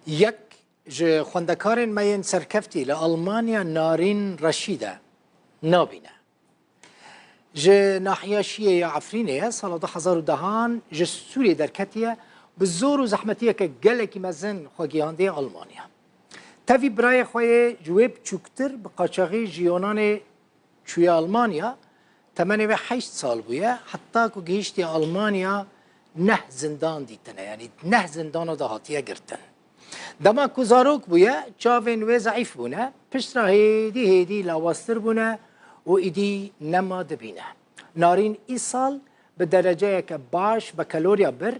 یک ج خوندکارن مین سرکفتی لألمانیا نارین رشیده نابینه ج ناحیه شیعه عفرینه سال 2010 ج سوریه درکتیه بزور و زحمتیه که گلکی مزن خواگیانده آلمانیا تاوی برای خواه جواب چوکتر به قاچاقی جیانان چوی آلمانیا تمنی به 8 سال بویه حتی که گیشتی آلمانیا نه زندان دیتنه یعنی نه زندان دهاتیه گرتن دما کو زاروک بویه چاوین و ضعیف بونه پشت را هیدی لاواستر بونه و ایدی نما دبینه نارین ای سال به درجه که باش به کالوریا بر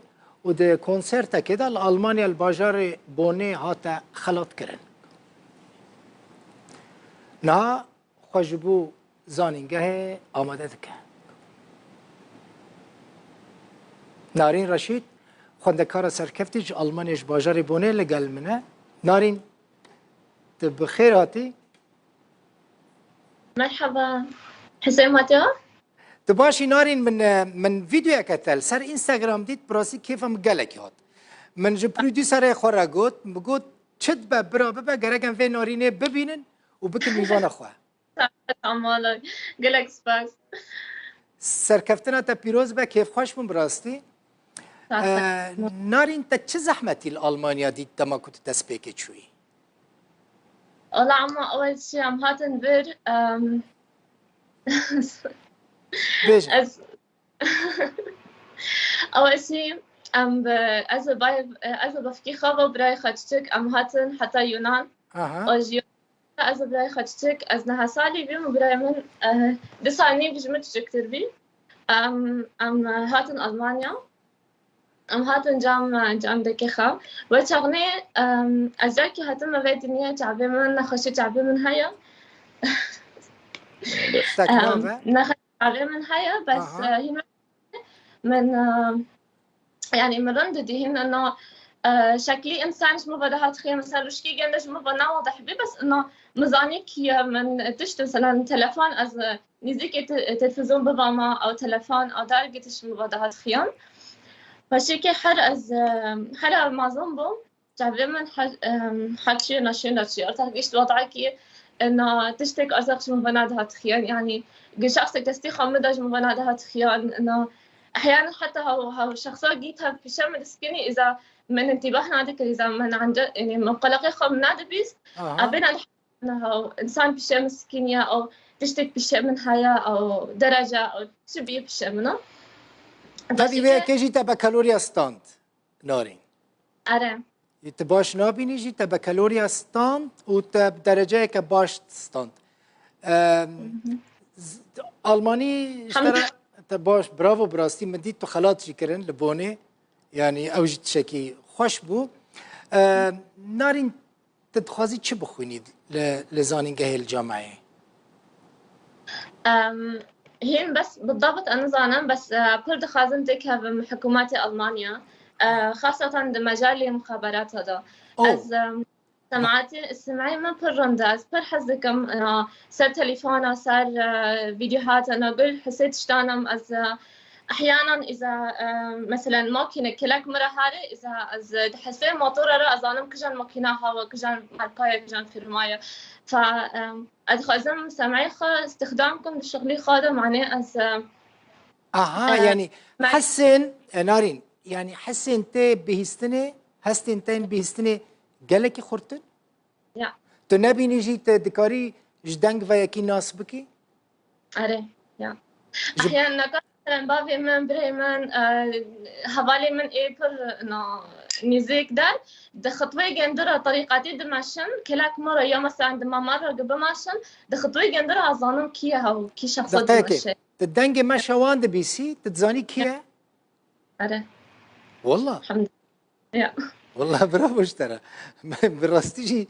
و ده کنسرت که ده آلمانیا الباجار بونه هاتا خلط کرن نه خوشبو زانینگه آماده دکه نارین رشید خوندکار سرکفتیش آلمانیش باجار بونه لگل منه نارین بخیر هاتی مرحبا حسين ماتيو تباشي نارين من فيديو كتل سر انستغرام ديت براسي كيف مقالك هات من جو بروديوسر خورا قلت تشد برا بابا قرقن في نارينه ببينن وبكل ميزان اخوه عمالك قلك سباس سركفتنا تا بيروز با كيف خوش من براستي نارين تا چه زحمتي الالمانيا ديت تما كنت تسبيكي شوي والله عما اول شيء عم هاتن بر اول شيء از بفکی خواب برای خدشتك ام هاتن حتى يونان اجي از برای خدشتك از نه سالی بیم برای من 2 سال بجمت كتير بي ام هاتن المانيا ام هاتن جام دكي خا وشغني ازاكي هاتن ما في دنيا تعبي من خشي تعبي من هيا نخ تعبي من هيا بس هنا من يعني من رنددي هنا انه شكلي انسان مش مبادهات خير مثلا وشكي جندش مبانا واضح بي بس انه مزانيك هي من تشت مثلا تلفون از نزيك تلفزيون بباما او تلفون او دارجتش مبادهات خيان فشيكي حر معظم بوم تعبي من حكي نشي ارتاح وضعك انه تشتك ازاقش من بنادها خيان يعني شخصك تستي خمدج من بنادها خيان انه احيانا حتى هو شخصا جيتها في شم سكيني اذا من انتباه نادك اذا من عند يعني من قلقي خم نادي بيس ابينا انه انسان بشم سكينيا او تشتك بشم من هيا او درجه او تبي بشمنا هذه ويا كيجي تبع كالوريا ستاند نارين اره يتباش نابيني جي تبع كالوريا ستاند وتب درجه كباش ستاند الماني اشترى تباش برافو براستي من ديت خلاط شكرن لبوني يعني اوجد شكي خوش بو نارين تدخوازي چه بخوني لزانينجه الجامعه هين بس بالضبط أنا زانم بس برد خازن تكها بحكومات ألمانيا خاصة بمجال المخابرات هذا از سمعتي استمعي من برنداز برحزكم صار تليفونا صار فيديوهات أنا قل حسيت شتانم از أحيانا إذا مثلا ماكينة كلاك مرة هاري إذا از حسين موتورة را أزانم كجان ماكينة هوا كجان ماركاية كجان فيرماية أدخل سمعي استخدامكم للشغلي خادم معناه از يعني حسن نارين يعني حسن انت بهستني هست انت بهستني قالك خورتن يا تو نبي نجي دكاري جدنگ و يكي ناس بكي اره يا احيانا مثلا بابي من بريمن حوالي من ايبر انه نيزيك ده خطوي جندرة طريقاتي دماشن كلاك مرة يوم مثلا دما مرة قبل ماشن ده خطوي جندرة أظنم كيها وكي شخص دقيقة تدنج ما شوان ده بيسي تتزاني كيها أره والله الحمد لله والله برافو اشترى براستيجي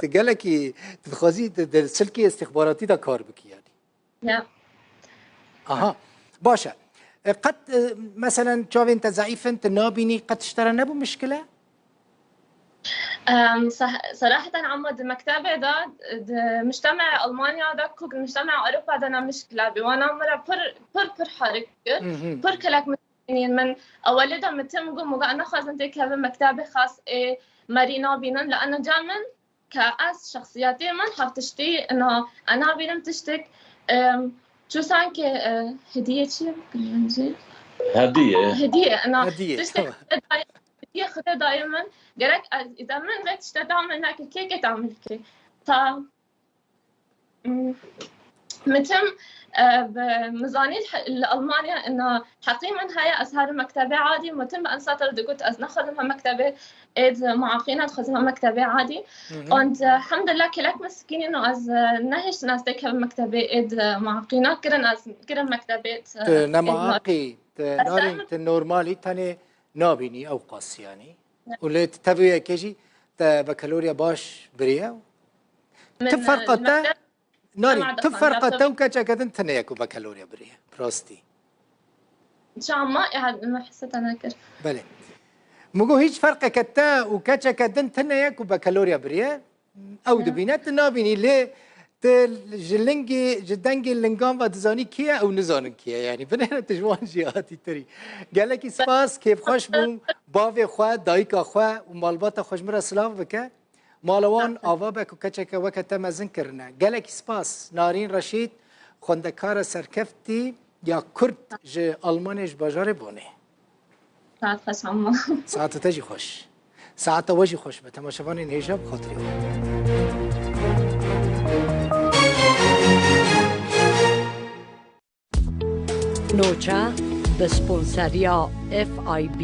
تقالكي تتخوزي تسلكي استخباراتي دا كار بكي يعني يا اها باشا قد مثلا تشوفي انت ضعيف انت نابيني قد اشترى نبو مشكله صراحة عمد مكتبة دا مجتمع ألمانيا دا كوك مجتمع أوروبا دا مشكلة بي وانا مرة بر حركة بر كلاك من أولدا متم قوم وقا أنا خاص انتك هذا مكتبة خاص مارينا بينن لأنه جامن كأس شخصياتي من حفتشتي إنه أنا بينم تشتك شو سان ك هدية شيء بالإنجليزي هدية إنه تشتك هدية خذها دائما قالك إذا من بدك تعمل هناك الكيكة تعمل كيك متم بميزانية ألمانيا إنه حقيقة هي أسهر مكتبة عادي متم أنساتر دقوت ناخذها مكتبة إد معاقينة تخذها مكتبة عادي und الحمد لله كلك مسكين إنه از نهش ناس تكها مكتبة إد معاقينة كرن مكتبة نمعاقي نارين النورمالي تاني نابيني أو قاس يعني ولا تتبعي كيجي بكالوريا باش بريا تفرقتا ناري تفرقتا وكاچا كدن تنيكو بكالوريا بريا بروستي ان شاء الله يعني ما حسيت انا كر بله مگو هیچ فرق كتا وكاچا كدن تنيكو بكالوريا بريا او دبينات نابيني ليه جلنجي جدنجي اللنقام ودزاني كيا او نزان كيا يعني بنينا تجوان جياتي تري قال لك سباس كيف خوش بوم باوي خوا دايكا خوا ومالباتا خوش مرا سلاف بك مالوان آوا بك وكچك وقت مزن کرنا قال لك سباس نارين رشيد خوندکار سرکفتی یا کرد ج آلمانیش باجار بونه ساعت خوش عمو ساعت تجي خوش ساعت وجي خوش به تماشاوان این هجاب خاطری نوچه به سپونسریا FIB